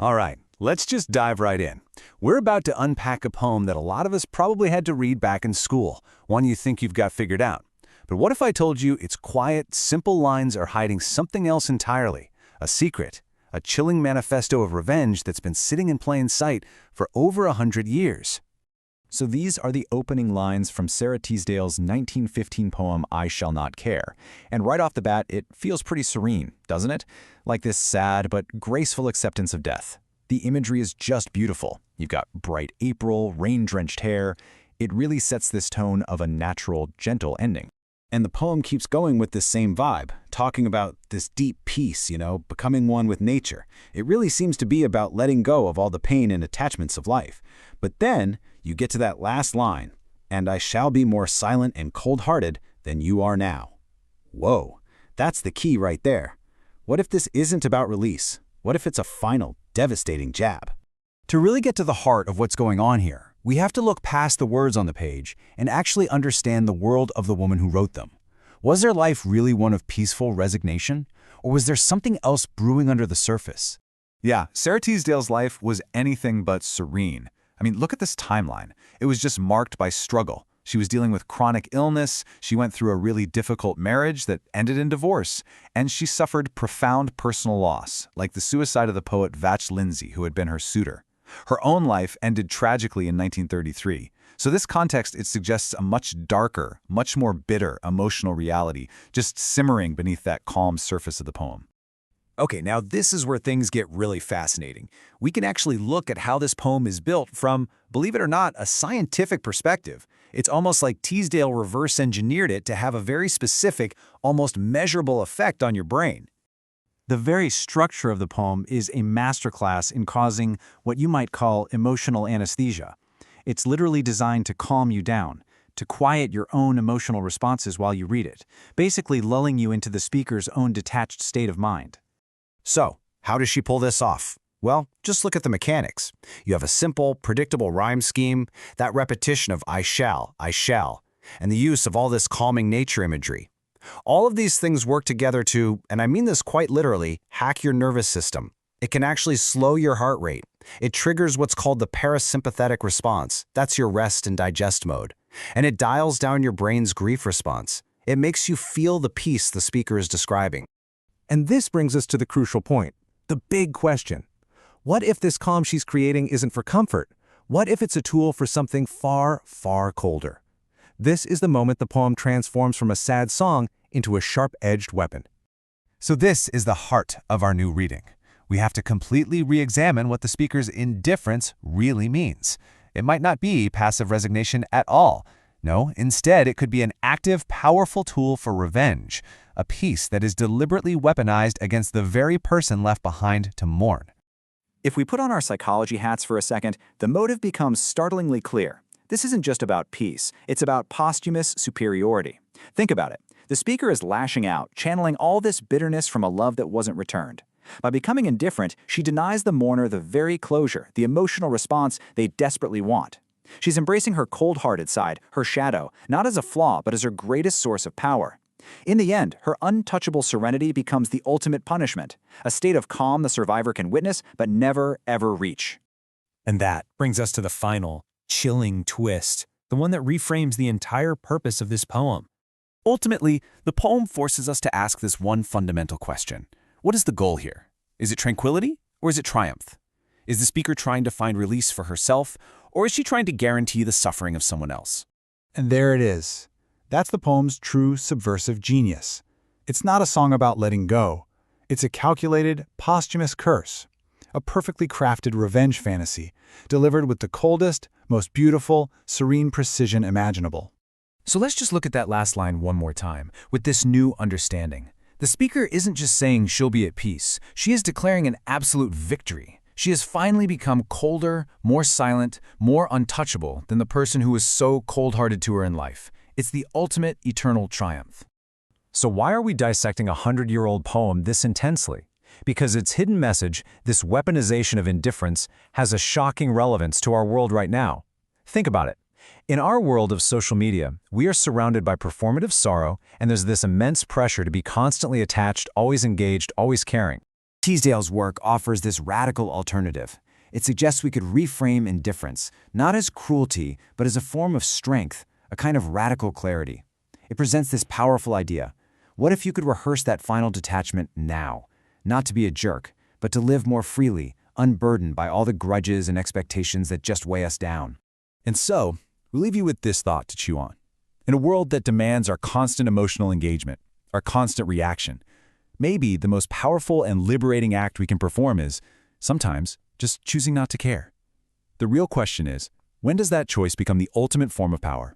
All right, let's just dive right in. We're about to unpack a poem that a lot of us probably had to read back in school, one you think you've got figured out. But what if I told you its quiet, simple lines are hiding something else entirely, a secret, a chilling manifesto of revenge that's been sitting in plain sight for over 100 years? So these are the opening lines from Sara Teasdale's 1915 poem, I Shall Not Care. And right off the bat, it feels pretty serene, doesn't it? Like this sad but graceful acceptance of death. The imagery is just beautiful. You've got bright April, rain-drenched hair. It really sets this tone of a natural, gentle ending. And the poem keeps going with this same vibe, talking about this deep peace, becoming one with nature. It really seems to be about letting go of all the pain and attachments of life. But then you get to that last line, and I shall be more silent and cold-hearted than you are now. Whoa, that's the key right there. What if this isn't about release? What if it's a final, devastating jab? To really get to the heart of what's going on here, we have to look past the words on the page and actually understand the world of the woman who wrote them. Was their life really one of peaceful resignation, or was there something else brewing under the surface? Yeah, Sara Teasdale's life was anything but serene. I mean, look at this timeline. It was just marked by struggle. She was dealing with chronic illness, she went through a really difficult marriage that ended in divorce, and she suffered profound personal loss, like the suicide of the poet Vach Lindsay, who had been her suitor. Her own life ended tragically in 1933. So this context, it suggests a much darker, much more bitter emotional reality, just simmering beneath that calm surface of the poem. Okay, now this is where things get really fascinating. We can actually look at how this poem is built from, believe it or not, a scientific perspective. It's almost like Teasdale reverse-engineered it to have a very specific, almost measurable effect on your brain. The very structure of the poem is a masterclass in causing what you might call emotional anesthesia. It's literally designed to calm you down, to quiet your own emotional responses while you read it, basically lulling you into the speaker's own detached state of mind. So, how does she pull this off? Well, just look at the mechanics. You have a simple, predictable rhyme scheme, that repetition of I shall, and the use of all this calming nature imagery. All of these things work together to, and I mean this quite literally, hack your nervous system. It can actually slow your heart rate. It triggers what's called the parasympathetic response. That's your rest and digest mode. And it dials down your brain's grief response. It makes you feel the peace the speaker is describing. And this brings us to the crucial point, the big question. What if this calm she's creating isn't for comfort? What if it's a tool for something far, far colder? This is the moment the poem transforms from a sad song into a sharp-edged weapon. So this is the heart of our new reading. We have to completely re-examine what the speaker's indifference really means. It might not be passive resignation at all. No, instead it could be an active, powerful tool for revenge, a piece that is deliberately weaponized against the very person left behind to mourn. If we put on our psychology hats for a second, the motive becomes startlingly clear. This isn't just about peace, it's about posthumous superiority. Think about it. The speaker is lashing out, channeling all this bitterness from a love that wasn't returned. By becoming indifferent, she denies the mourner the very closure, the emotional response they desperately want. She's embracing her cold-hearted side, her shadow, not as a flaw, but as her greatest source of power. In the end, her untouchable serenity becomes the ultimate punishment, a state of calm the survivor can witness but never, ever reach. And that brings us to the final, chilling twist, the one that reframes the entire purpose of this poem. Ultimately, the poem forces us to ask this one fundamental question. What is the goal here? Is it tranquility or is it triumph? Is the speaker trying to find release for herself, or is she trying to guarantee the suffering of someone else? And there it is. That's the poem's true subversive genius. It's not a song about letting go. It's a calculated, posthumous curse, a perfectly crafted revenge fantasy, delivered with the coldest, most beautiful, serene precision imaginable. So let's just look at that last line one more time, with this new understanding. The speaker isn't just saying she'll be at peace. She is declaring an absolute victory. She has finally become colder, more silent, more untouchable than the person who was so cold-hearted to her in life. It's the ultimate eternal triumph. So why are we dissecting a 100-year-old poem this intensely? Because its hidden message, this weaponization of indifference, has a shocking relevance to our world right now. Think about it. In our world of social media, we are surrounded by performative sorrow, and there's this immense pressure to be constantly attached, always engaged, always caring. Teasdale's work offers this radical alternative. It suggests we could reframe indifference, not as cruelty, but as a form of strength, a kind of radical clarity. It presents this powerful idea. What if you could rehearse that final detachment now? Not to be a jerk, but to live more freely, unburdened by all the grudges and expectations that just weigh us down. And so, we leave you with this thought to chew on. In a world that demands our constant emotional engagement, our constant reaction, maybe the most powerful and liberating act we can perform is, sometimes, just choosing not to care. The real question is, when does that choice become the ultimate form of power?